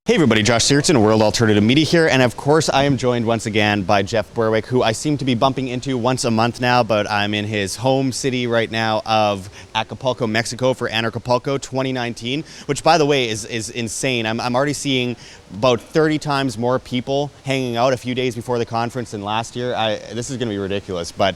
Hey everybody, Josh Sigurdson, World Alternative Media here, and of course I am joined once again by Jeff Berwick, who I seem to be bumping into once a month now, but I'm in his home city right now of Acapulco, Mexico for Anarchapulco 2019, which by the way is insane. I'm already seeing about 30 times more people hanging out a few days before the conference than last year. This is going to be ridiculous, but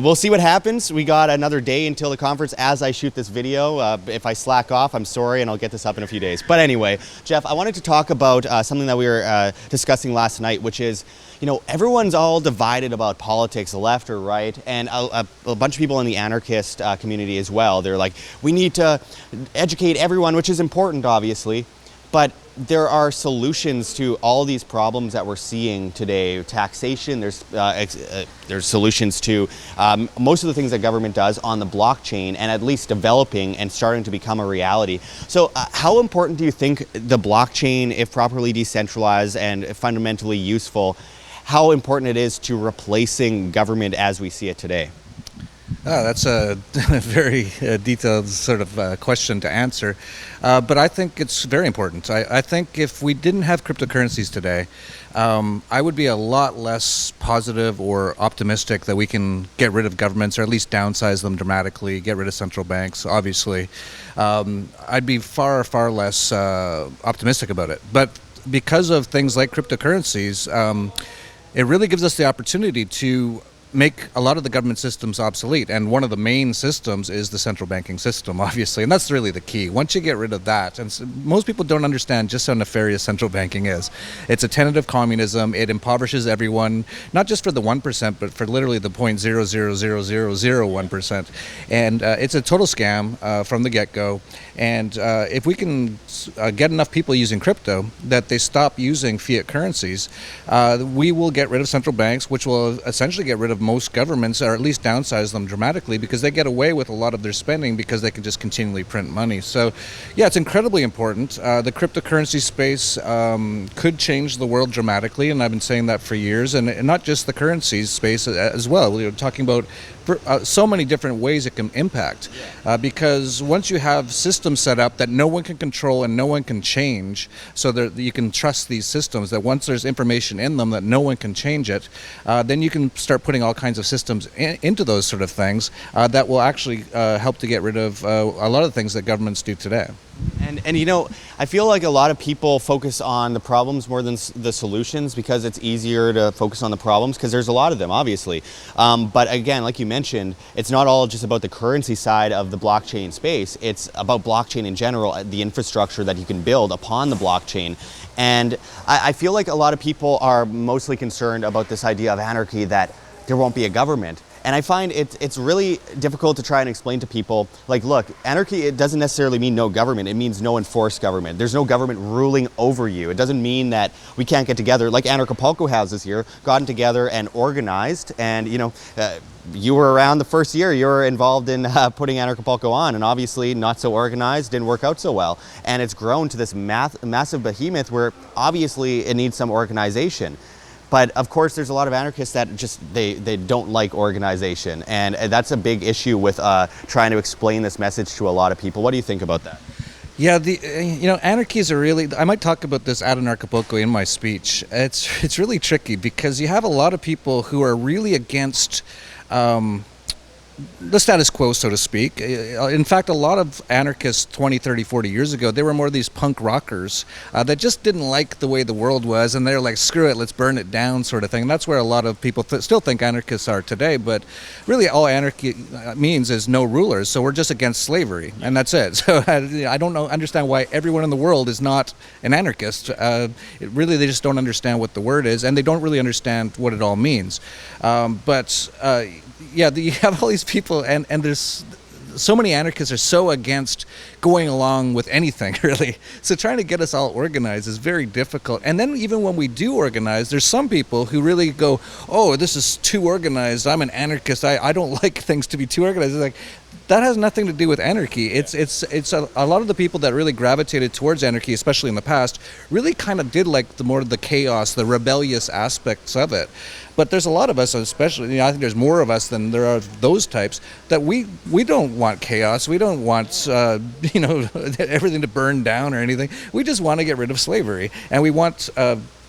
we'll see what happens. We got another day until the conference as I shoot this video. If I slack off, I'm sorry, and I'll get this up in a few days. But anyway, Jeff, I wanted to talk about something that we were discussing last night, which is, you know, everyone's all divided about politics, left or right, and a bunch of people in the anarchist community as well. They're like, we need to educate everyone, which is important, obviously, but there are solutions to all these problems that we're seeing today. Taxation, there's solutions to most of the things that government does on the blockchain, and at least developing and starting to become a reality. So how important do you think the blockchain, if properly decentralized and fundamentally useful, how important it is to replacing government as we see it today? That's a very detailed sort of question to answer, but I think it's very important. I think if we didn't have cryptocurrencies today, I would be a lot less positive or optimistic that we can get rid of governments, or at least downsize them dramatically, get rid of central banks, obviously. I'd be far, far less optimistic about it. But because of things like cryptocurrencies, it really gives us the opportunity to make a lot of the government systems obsolete, and one of the main systems is the central banking system, obviously, and that's really the key. Once you get rid of that, and so most people don't understand just how nefarious central banking is. It's a tentative communism. It impoverishes everyone, not just for the 1%, but for literally the 0.00001%, and it's a total scam from the get-go. And if we can get enough people using crypto that they stop using fiat currencies, we will get rid of central banks, which will essentially get rid of most governments, or at least downsize them dramatically, because they get away with a lot of their spending because they can just continually print money. So yeah, it's incredibly important. The cryptocurrency space could change the world dramatically, and I've been saying that for years, and not just the currencies space as well. We were talking about so many different ways it can impact, because once you have systems set up that no one can control and no one can change, so that you can trust these systems, that once there's information in them that no one can change it, then you can start putting all kinds of systems into those sort of things that will actually help to get rid of a lot of the things that governments do today. And you know, I feel like a lot of people focus on the problems more than the solutions, because it's easier to focus on the problems because there's a lot of them, obviously. But again, like you mentioned, it's not all just about the currency side of the blockchain space. It's about blockchain in general, the infrastructure that you can build upon the blockchain. And I feel like a lot of people are mostly concerned about this idea of anarchy, that there won't be a government. And I find it's really difficult to try and explain to people, like, look, anarchy, it doesn't necessarily mean no government. It means no enforced government. There's no government ruling over you. It doesn't mean that we can't get together, like Anarchapulco has this year, gotten together and organized. And, you know, you were around the first year. You were involved in putting Anarchapulco on, and obviously not so organized, didn't work out so well. And it's grown to this massive behemoth where obviously it needs some organization. But of course, there's a lot of anarchists that just, they don't like organization. And that's a big issue with trying to explain this message to a lot of people. What do you think about that? Yeah, you know, anarchies are really, I might talk about this at Anarchapulco in my speech. It's really tricky, because you have a lot of people who are really against the status quo, so to speak. In fact, a lot of anarchists 20, 30, 40 years ago, they were more of these punk rockers that just didn't like the way the world was, and they're like, screw it, let's burn it down, sort of thing. And that's where a lot of people still think anarchists are today, but really all anarchy means is no rulers, so we're just against slavery, and that's it. So I don't understand why everyone in the world is not an anarchist. Really, they just don't understand what the word is, and they don't really understand what it all means. Yeah, you have all these people, and there's so many anarchists are so against going along with anything, really. So trying to get us all organized is very difficult. And then even when we do organize, there's some people who really go, oh, this is too organized. I'm an anarchist. I don't like things to be too organized. It's like, That has nothing to do with anarchy. It's a lot of the people that really gravitated towards anarchy, especially in the past, really kind of did like the more of the chaos, the rebellious aspects of it. But there's a lot of us, especially, I think there's more of us than there are those types, that we don't want chaos. We don't want everything to burn down or anything. We just want to get rid of slavery, and we want.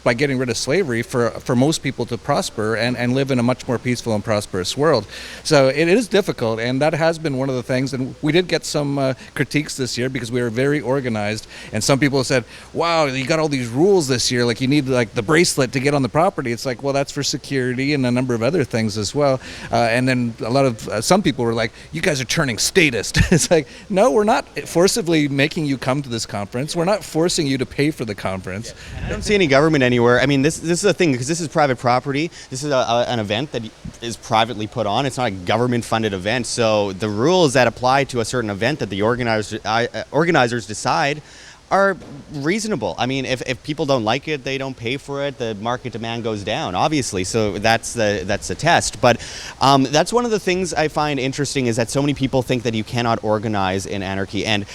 By getting rid of slavery for most people to prosper and live in a much more peaceful and prosperous world. So it is difficult, and that has been one of the things. And we did get some critiques this year because we were very organized, and some people said, wow, you got all these rules this year, like you need like the bracelet to get on the property. It's like, well, that's for security and a number of other things as well. And then a lot of some people were like, you guys are turning statist. It's like, no, we're not forcibly making you come to this conference. We're not forcing you to pay for the conference. Yeah. I don't see any government anywhere. I mean, this is a thing because this is private property. This is an event that is privately put on. It's not a government-funded event. So the rules that apply to a certain event that the organizers decide are reasonable. I mean, if people don't like it, they don't pay for it. The market demand goes down, obviously. So that's the test. But that's one of the things I find interesting is that so many people think that you cannot organize in anarchy. And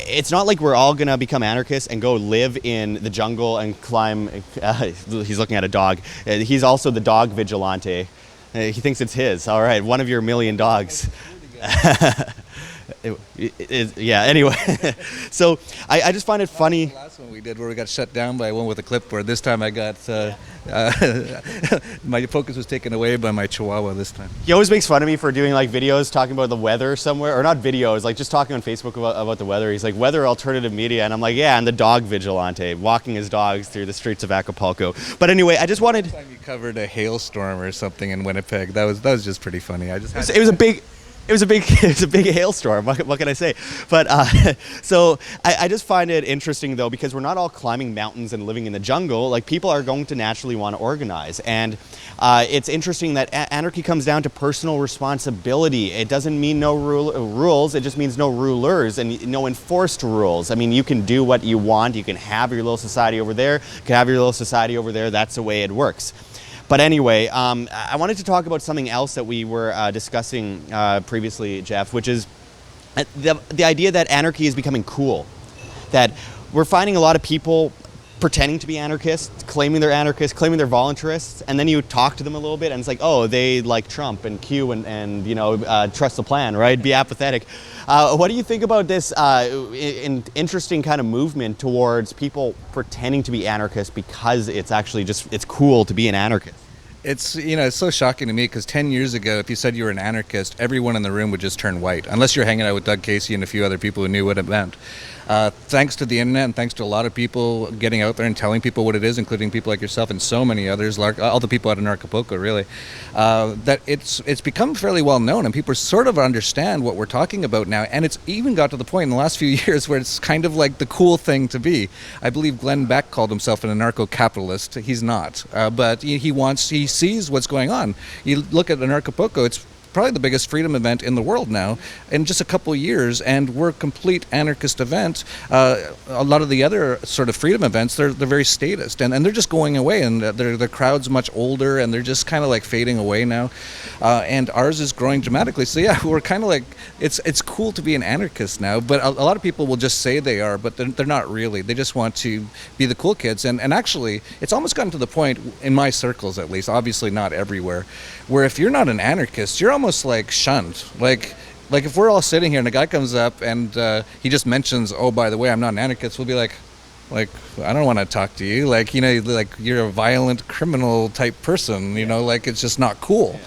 it's not like we're all going to become anarchists and go live in the jungle and climb. He's looking at a dog. He's also the dog vigilante. He thinks it's his. All right, one of your million dogs. Yeah, anyway. So I just find it funny. The last one we did where we got shut down by one with a clipboard. This time I got my focus was taken away by my chihuahua this time. He always makes fun of me for doing like videos talking about the weather somewhere, or not videos, like just talking on Facebook about the weather. He's like, weather alternative media, and I'm like, yeah, and the dog vigilante, walking his dogs through the streets of Acapulco. But anyway, I just wanted. Last time you covered a hailstorm or something in Winnipeg. That was just pretty funny. It was a big hailstorm. What can I say? But so I just find it interesting though, because we're not all climbing mountains and living in the jungle. Like people are going to naturally want to organize, and it's interesting that anarchy comes down to personal responsibility. It doesn't mean no rules. It just means no rulers and no enforced rules. I mean, you can do what you want. You can have your little society over there. You can have your little society over there. That's the way it works. But anyway, I wanted to talk about something else that we were discussing previously, Jeff, which is the idea that anarchy is becoming cool. That we're finding a lot of people pretending to be anarchists, claiming they're voluntarists, and then you talk to them a little bit, and it's like, oh, they like Trump and Q and trust the plan, right? Be apathetic. What do you think about this interesting kind of movement towards people pretending to be anarchists because it's actually it's cool to be an anarchist? It's it's so shocking to me because 10 years ago, if you said you were an anarchist, everyone in the room would just turn white, unless you're hanging out with Doug Casey and a few other people who knew what it meant. Thanks to the internet and thanks to a lot of people getting out there and telling people what it is, including people like yourself and so many others, all the people out in Acapulco, really, that it's become fairly well known and people sort of understand what we're talking about now. And it's even got to the point in the last few years where it's kind of like the cool thing to be. I believe Glenn Beck called himself an anarcho-capitalist. He's not, but he sees what's going on. You look at Acapulco, it's probably the biggest freedom event in the world now in just a couple of years, and we're a complete anarchist event. A lot of the other sort of freedom events, they're very statist, and they're just going away, and the crowd's much older, and they're just kind of like fading away now. And ours is growing dramatically. So yeah, we're kind of like, it's cool to be an anarchist now, but a lot of people will just say they are, but they're not really. They just want to be the cool kids. And actually, it's almost gotten to the point, in my circles at least, obviously not everywhere, where if you're not an anarchist, you're almost like shunned. Like if we're all sitting here and a guy comes up and he just mentions, oh, by the way, I'm not an anarchist, we'll be like I don't want to talk to you, like you're a violent criminal type person, like it's just not cool.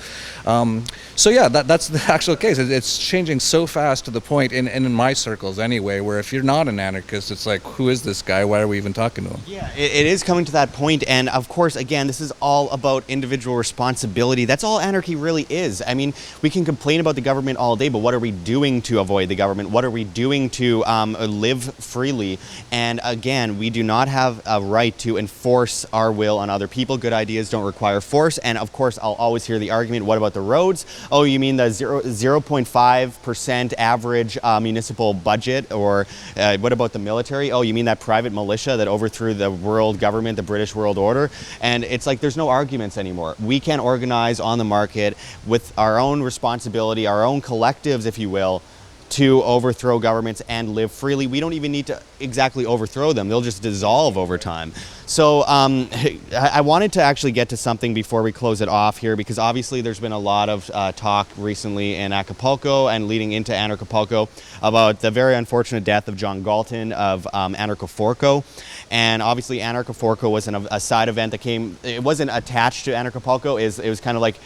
So yeah, that's the actual case. It's changing so fast to the point, in my circles anyway, where if you're not an anarchist, it's like, who is this guy? Why are we even talking to him? Yeah, it is coming to that point, and of course, again, this is all about individual responsibility. That's all anarchy really is. I mean, we can complain about the government all day, but what are we doing to avoid the government? What are we doing to live freely? And again, we do not have a right to enforce our will on other people. Good ideas don't require force, and of course, I'll always hear the argument, what about the roads? Oh, you mean the 0.5% average municipal budget? Or what about the military? Oh, you mean that private militia that overthrew the world government, the British world order? And it's like there's no arguments anymore. We can organize on the market with our own responsibility, our own collectives, if you will, to overthrow governments and live freely. We don't even need to exactly overthrow them. They'll just dissolve over time. So I wanted to actually get to something before we close it off here, because obviously there's been a lot of talk recently in Acapulco and leading into Anarchapulco about the very unfortunate death of John Galton of Anarchaforco. And obviously Anarchaforco was a side event that came, it wasn't attached to Anarchapulco, it was kind of like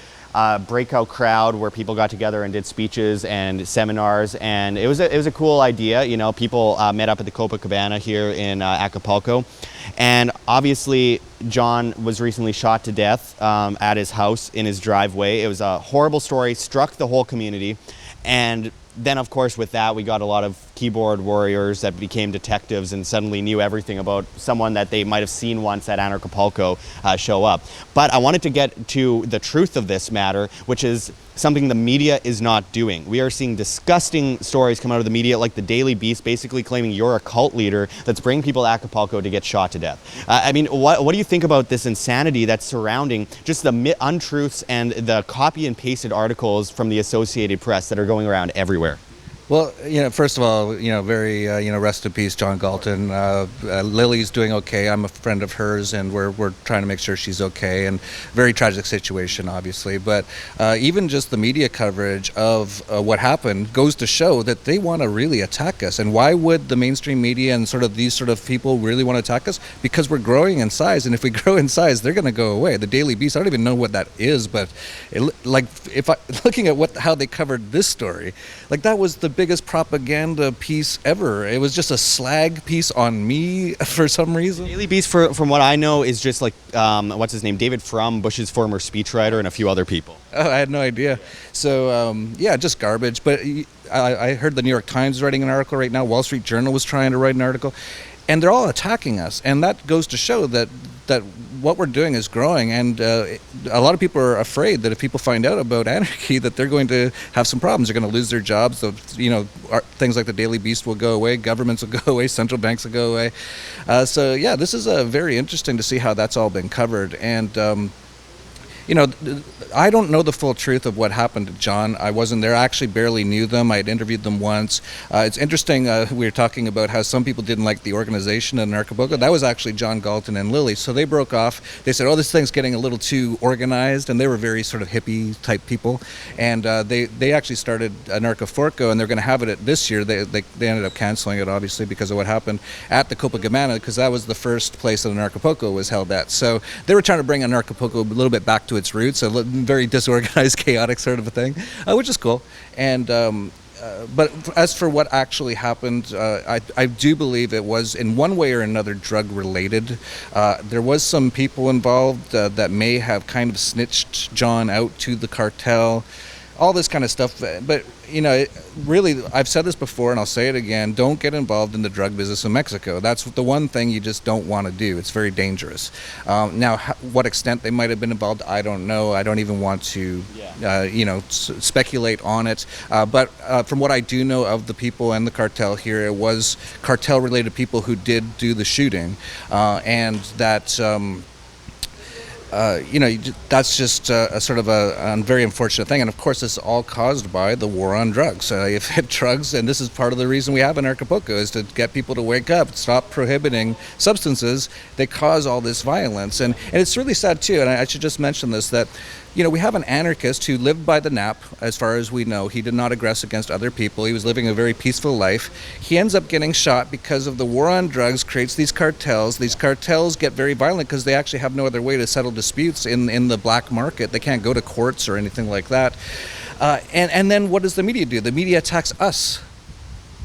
breakout crowd where people got together and did speeches and seminars, and it was a cool idea. You know, people met up at the Copacabana here in Acapulco, and obviously John was recently shot to death at his house in his driveway. It was a horrible story, struck the whole community, and then of course with that we got a lot of keyboard warriors that became detectives and suddenly knew everything about someone that they might have seen once at Anarchapulco show up. But I wanted to get to the truth of this matter, which is something the media is not doing. We are seeing disgusting stories come out of the media, like the Daily Beast basically claiming you're a cult leader that's bringing people to Acapulco to get shot to death. I mean, what do you think about this insanity that's surrounding just the untruths and the copy and pasted articles from the Associated Press that are going around everywhere? Well, first of all, very, rest in peace, John Galton. Lily's doing okay. I'm a friend of hers, and we're trying to make sure she's okay. And very tragic situation, obviously. But even just the media coverage of what happened goes to show that they want to really attack us. And why would the mainstream media and sort of these sort of people really want to attack us? Because we're growing in size, and if we grow in size, they're going to go away. The Daily Beast, I don't even know what that is, but looking at how they covered this story, like that was the biggest propaganda piece ever. It was just a slag piece on me for some reason. Daily Beast, from what I know, is just like, what's his name? David Frum, Bush's former speechwriter, and a few other people. Oh, I had no idea. So, just garbage. But I heard the New York Times is writing an article right now. Wall Street Journal was trying to write an article. And they're all attacking us. And that goes to show that what we're doing is growing, and a lot of people are afraid that if people find out about anarchy, that they're going to have some problems. They're going to lose their jobs. So, things like the Daily Beast will go away, governments will go away, central banks will go away. This is very interesting to see how that's all been covered. And I don't know the full truth of what happened to John. I wasn't there. I actually barely knew them. I had interviewed them once. It's interesting, we were talking about how some people didn't like the organization in Acapulco. That was actually John Galton and Lily. So they broke off. They said, this thing's getting a little too organized, and they were very sort of hippie type people. And they actually started Anarchaforco, and they're going to have it this year. They ended up canceling it, obviously, because of what happened at the Copacabana, because that was the first place that Anarchapulco was held at. So they were trying to bring Anarchapulco a little bit back to its roots, a very disorganized, chaotic sort of a thing, which is cool. And but as for what actually happened, I do believe it was in one way or another drug related. There was some people involved that may have kind of snitched John out to the cartel, all this kind of stuff. But really, I've said this before and I'll say it again, don't get involved in the drug business in Mexico. That's the one thing you just don't want to do. It's very dangerous. Now, what extent they might have been involved, I don't know. I don't even want to, speculate on it. But from what I do know of the people and the cartel here, it was cartel-related people who did do the shooting, and that... that's just a sort of a very unfortunate thing. And of course, this is all caused by the war on drugs. If drugs, and this is part of the reason we have Anarchapulco, is to get people to wake up, stop prohibiting substances. They cause all this violence. And it's really sad, too, and I should just mention this, that we have an anarchist who lived by the NAP, as far as we know. He did not aggress against other people. He was living a very peaceful life. He ends up getting shot because of the war on drugs creates these cartels. These cartels get very violent because they actually have no other way to settle disputes in the black market. They can't go to courts or anything like that. And then what does the media do? The media attacks us.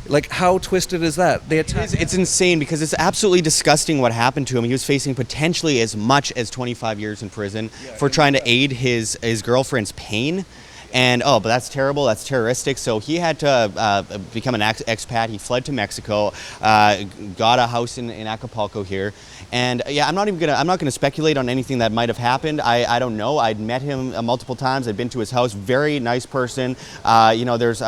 Like, how twisted is that? It's insane, because it's absolutely disgusting what happened to him. He was facing potentially as much as 25 years in prison for trying to aid his girlfriend's pain. And oh, but that's terrible, that's terroristic. So he had to become an expat. He fled to Mexico, got a house in Acapulco here. And yeah, I'm not gonna speculate on anything that might have happened. I don't know. I'd met him multiple times. I'd been to his house. Very nice person. You know, there's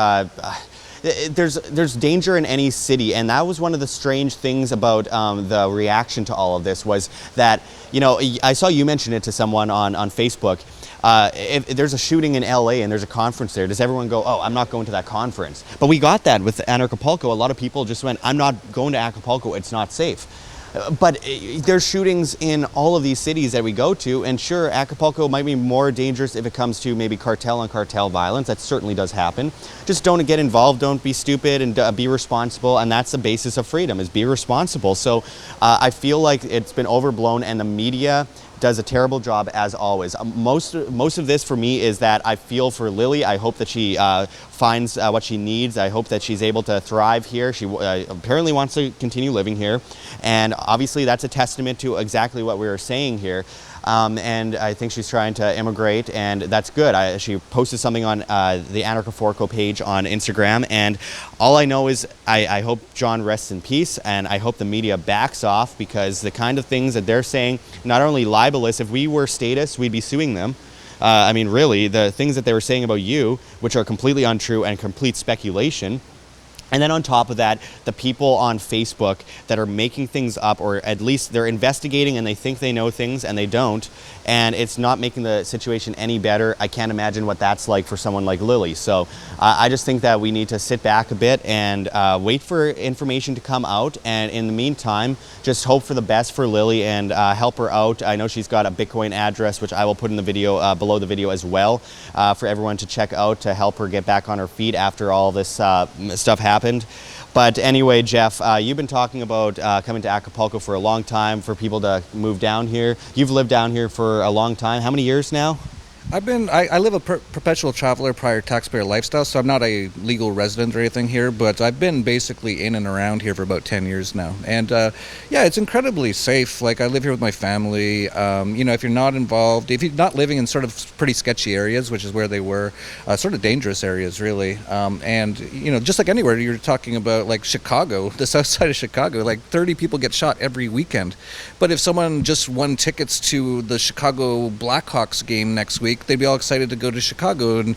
danger in any city, and that was one of the strange things about the reaction to all of this, was that, you know, I saw you mention it to someone on Facebook. If there's a shooting in LA and there's a conference there, does everyone go, oh, I'm not going to that conference? But we got that with Acapulco. A lot of people just went, I'm not going to Acapulco, it's not safe. But there's shootings in all of these cities that we go to, and sure, Acapulco might be more dangerous if it comes to maybe cartel on cartel violence. That certainly does happen. Just don't get involved, don't be stupid, and be responsible, and that's the basis of freedom, is be responsible. So I feel like it's been overblown, and the media does a terrible job as always. Most of this for me is that I feel for Lily. I hope that she finds what she needs. I hope that she's able to thrive here. She apparently wants to continue living here, and obviously that's a testament to exactly what we were saying here. And I think she's trying to immigrate, and that's good. She posted something on the Anarchaforco page on Instagram, and all I know is I hope John rests in peace, and I hope the media backs off, because the kind of things that they're saying, not only libelous, if we were statists, we'd be suing them. I mean, really, the things that they were saying about you, which are completely untrue and complete speculation. And then on top of that, the people on Facebook that are making things up, or at least they're investigating and they think they know things and they don't, and it's not making the situation any better. I can't imagine what that's like for someone like Lily. So I just think that we need to sit back a bit and wait for information to come out. And in the meantime, just hope for the best for Lily and help her out. I know she's got a Bitcoin address, which I will put in the video, below the video as well, for everyone to check out to help her get back on her feet after all this stuff happened. But anyway, Jeff, you've been talking about coming to Acapulco for a long time, for people to move down here. You've lived down here for a long time. How many years now? I live a perpetual traveler prior taxpayer lifestyle, so I'm not a legal resident or anything here, but I've been basically in and around here for about 10 years now. And yeah, it's incredibly safe. Like, I live here with my family. You know, if you're not involved, if you're not living in sort of pretty sketchy areas, which is where they were, sort of dangerous areas, really. And, you know, just like anywhere, you're talking about like Chicago, the south side of Chicago, like 30 people get shot every weekend. But if someone just won tickets to the Chicago Blackhawks game next week, they'd be all excited to go to Chicago, and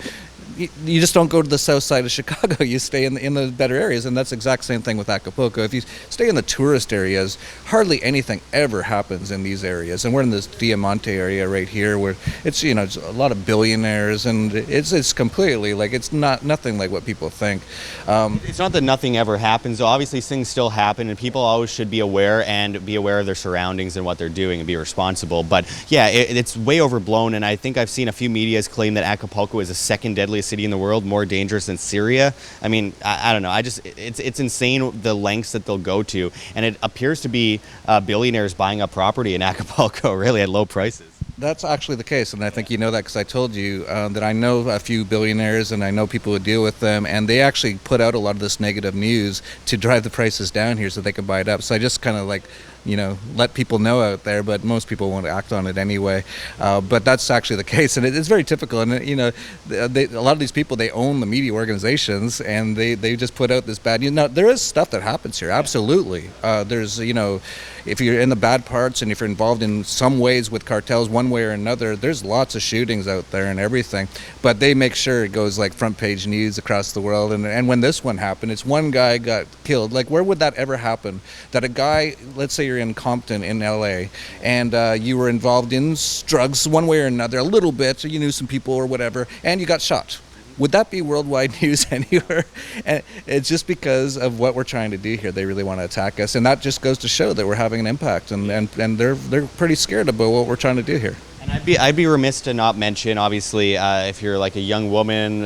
you just don't go to the south side of Chicago. You stay in the better areas, and that's the exact same thing with Acapulco. If you stay in the tourist areas, hardly anything ever happens in these areas. And we're in this Diamante area right here, where it's, you know, it's a lot of billionaires, and it's completely like, it's nothing like what people think. It's not that nothing ever happens. Obviously, things still happen, and people always should be aware, and be aware of their surroundings and what they're doing, and be responsible. But yeah, it's way overblown, and I think I've seen a few medias claim that Acapulco is the second deadliest city in the world, more dangerous than Syria. I mean, I don't know. It's insane the lengths that they'll go to, and it appears to be billionaires buying up property in Acapulco, really at low prices. That's actually the case, and I think you know that because I told you that I know a few billionaires, and I know people who deal with them, and they actually put out a lot of this negative news to drive the prices down here so they can buy it up. So I just kind of like, you know, let people know out there, but most people won't act on it anyway. But that's actually the case, and it's very typical. And you know, a lot of these people, they own the media organizations, and they just put out this bad. You know, there is stuff that happens here, absolutely. There's, you know, if you're in the bad parts and if you're involved in some ways with cartels, one way or another, there's lots of shootings out there and everything. But they make sure it goes like front page news across the world. And when this one happened, it's one guy got killed. Like, where would that ever happen? That a guy, let's say you're in Compton in LA, and you were involved in drugs one way or another, a little bit, you knew some people or whatever, and you got shot. Would that be worldwide news anywhere? And it's just because of what we're trying to do here. They really want to attack us, and that just goes to show that we're having an impact, and they're pretty scared about what we're trying to do here. And I'd be remiss to not mention, obviously, if you're like a young woman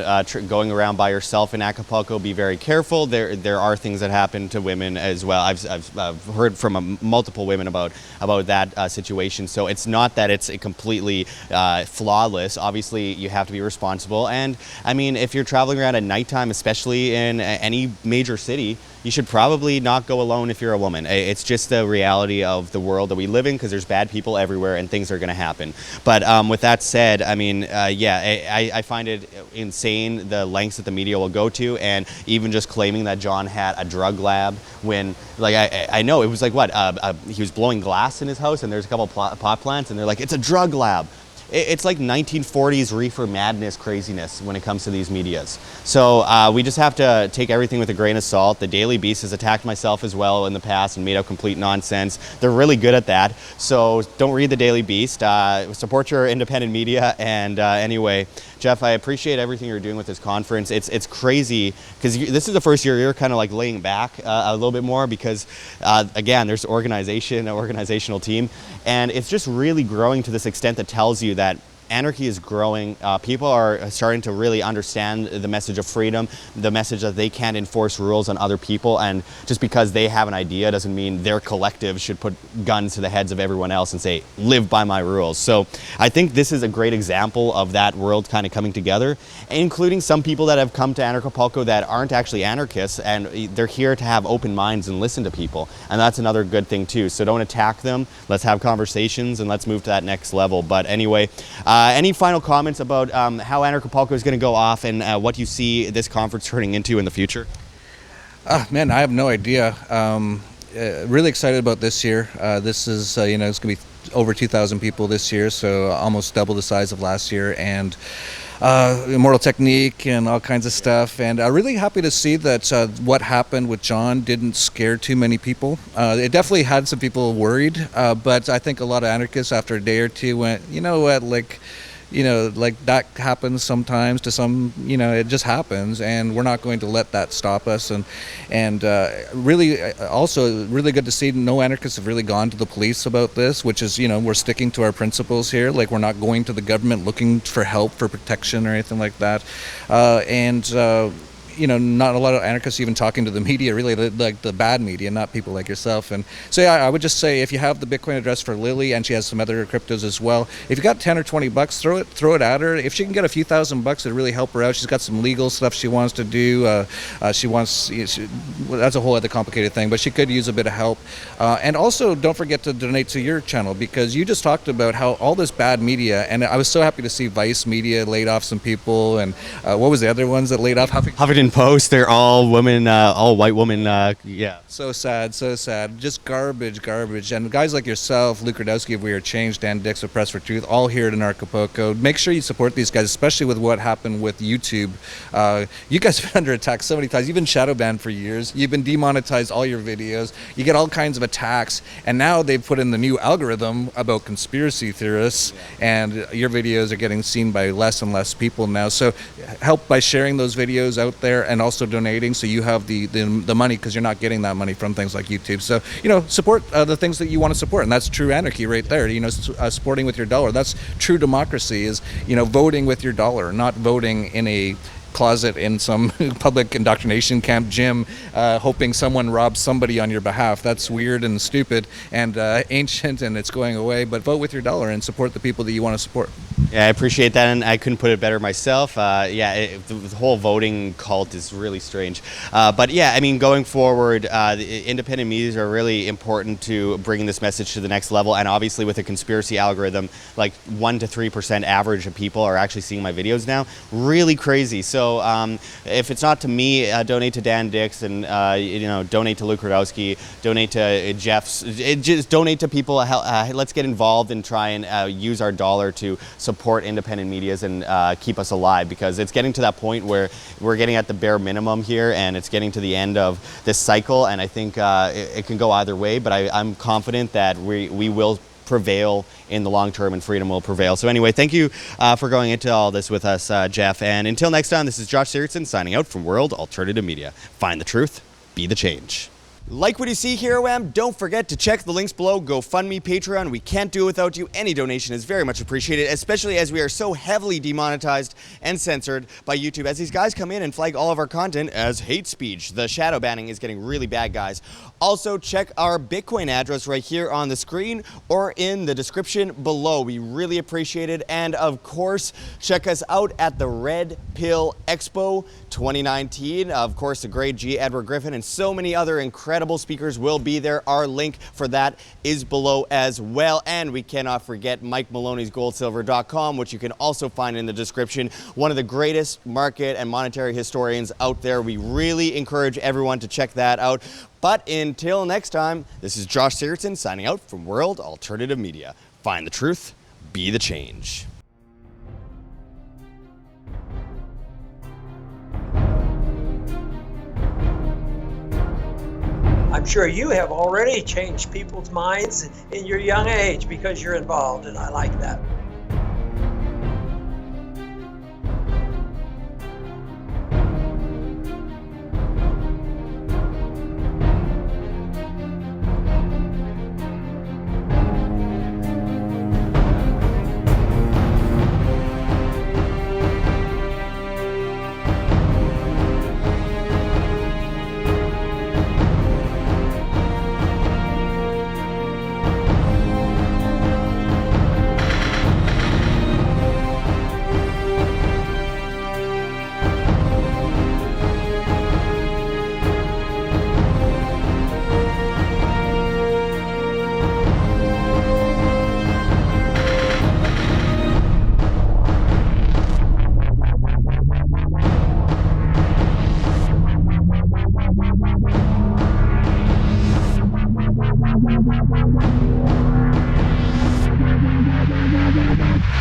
going around by yourself in Acapulco, be very careful. There are things that happen to women as well. I've heard from multiple women about that situation. So it's not that it's completely flawless. Obviously, you have to be responsible. And I mean, if you're traveling around at nighttime, especially in any major city, you should probably not go alone if you're a woman. It's just the reality of the world that we live in, because there's bad people everywhere and things are going to happen. But with that said, I mean, I find it insane the lengths that the media will go to, and even just claiming that John had a drug lab when, like, I know it was like what, he was blowing glass in his house and there's a couple pot plants and they're like, it's a drug lab. It's like 1940s reefer madness craziness when it comes to these medias. So we just have to take everything with a grain of salt. The Daily Beast has attacked myself as well in the past and made up complete nonsense. They're really good at that. So don't read the Daily Beast. Support your independent media. And anyway, Jeff, I appreciate everything you're doing with this conference. It's crazy because this is the first year you're kind of like laying back a little bit more because, again, there's an organizational team, and it's just really growing to this extent that tells you that anarchy is growing. People are starting to really understand the message of freedom, the message that they can't enforce rules on other people, and just because they have an idea doesn't mean their collective should put guns to the heads of everyone else and say, live by my rules. So I think this is a great example of that world kind of coming together, including some people that have come to Anarchapulco that aren't actually anarchists, and they're here to have open minds and listen to people. And that's another good thing too. So don't attack them. Let's have conversations and let's move to that next level. But anyway, any final comments about how Anarchapulco is going to go off and what you see this conference turning into in the future? Man, I have no idea. Really excited about this year. This is, it's going to be over 2,000 people this year, so almost double the size of last year, and Immortal Technique and all kinds of stuff. And really happy to see that what happened with John didn't scare too many people. It definitely had some people worried, but I think a lot of anarchists after a day or two went, you know what, like that happens sometimes to some, it just happens, and we're not going to let that stop us. And really also really good to see no anarchists have really gone to the police about this, which is, we're sticking to our principles here. Like, we're not going to the government looking for help, for protection or anything like that. Not a lot of anarchists even talking to the media, really, like the bad media, not people like yourself. And so yeah, I would just say, if you have the Bitcoin address for Lily, and she has some other cryptos as well, if you got 10 or 20 bucks, throw it at her. If she can get a few $1,000, it'd really help her out. She's got some legal stuff she wants to do. That's a whole other complicated thing, but she could use a bit of help. And also, don't forget to donate to your channel, because you just talked about how all this bad media, and I was so happy to see Vice Media laid off some people, and what was the other ones that laid off? Huffington Post, they're all women, all white women, yeah. So sad, just garbage. And guys like yourself, Luke Radowski of We Are Change, Dan Dix of Press for Truth, all here at Anarchapulco. Make sure you support these guys, especially with what happened with YouTube. You guys have been under attack so many times. You've been shadow banned for years. You've been demonetized all your videos. You get all kinds of attacks, and now they've put in the new algorithm about conspiracy theorists, and your videos are getting seen by less and less people now. So help by sharing those videos out there, and also donating, so you have the money, because you're not getting that money from things like YouTube. So support the things that you want to support, and that's true anarchy right there. Supporting with your dollar. That's true democracy, is voting with your dollar, not voting in a closet in some public indoctrination camp gym, hoping someone robs somebody on your behalf. That's weird and stupid and ancient, and it's going away. But vote with your dollar and support the people that you want to support. Yeah, I appreciate that, and I couldn't put it better myself. The whole voting cult is really strange. But yeah, I mean, going forward, the independent medias are really important to bringing this message to the next level. And obviously, with a conspiracy algorithm, like 1 to 3% average of people are actually seeing my videos now. Really crazy. So if it's not to me, donate to Dan Dix, and donate to Luke Radowski, donate to Jeff's. Just donate to people. Let's get involved and try and use our dollar to support independent medias and keep us alive, because it's getting to that point where we're getting at the bare minimum here, and it's getting to the end of this cycle. And I think it can go either way, but I'm confident that we will prevail in the long term, and freedom will prevail. So anyway, thank you for going into all this with us, Jeff. And until next time, this is Josh Sigurdson signing out from World Alternative Media. Find the truth, be the change. Like what you see here, WAM? Don't forget to check the links below. GoFundMe, Patreon. We can't do it without you. Any donation is very much appreciated, especially as we are so heavily demonetized and censored by YouTube, as these guys come in and flag all of our content as hate speech. The shadow banning is getting really bad, guys. Also, check our Bitcoin address right here on the screen or in the description below. We really appreciate it. And of course, check us out at the Red Pill Expo 2019. Of course, the great G. Edward Griffin and so many other incredible speakers will be there. Our link for that is below as well. And we cannot forget Mike Maloney's goldsilver.com, which you can also find in the description. One of the greatest market and monetary historians out there. We really encourage everyone to check that out. But until next time, this is Josh Sigurdson signing out from World Alternative Media. Find the truth, be the change. I'm sure you have already changed people's minds in your young age because you're involved, and I like that. Bye.